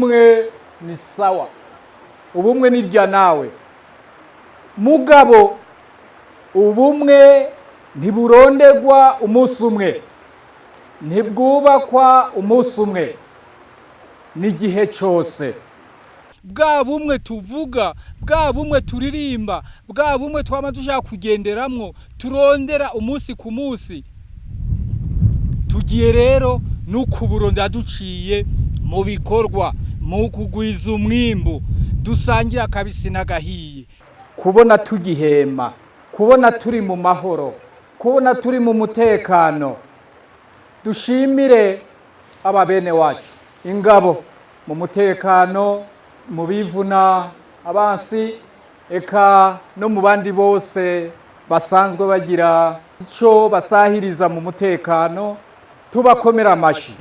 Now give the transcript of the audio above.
ubumwe ni sawa, ubumwe ni rya nawe mugabo, ubumwe ntiburonderwa umunsi umwe, ntibwubakwa umunsi umwe, n'igihe cyose. Bwa bumwe tuvuga, bwa bumwe turirimba, bwa bumwe twama dushaka kugenderamwo, turondera umunsi ku munsi, tugiye rero n'ukuburondera duciye mu bikorwa, mu kugwiza umwimbu, dusangira kabisi n'agahiye. Kubona tugihema, kubona turi mu mahoro, kubona turi mu mutekano, dushimire ababene wacu, ingabo mu mutekano, mu bivuna abansi, eka no mu bandi bose basanzwe bagira ico basahiriza mu mutekano, tubakomera amashi.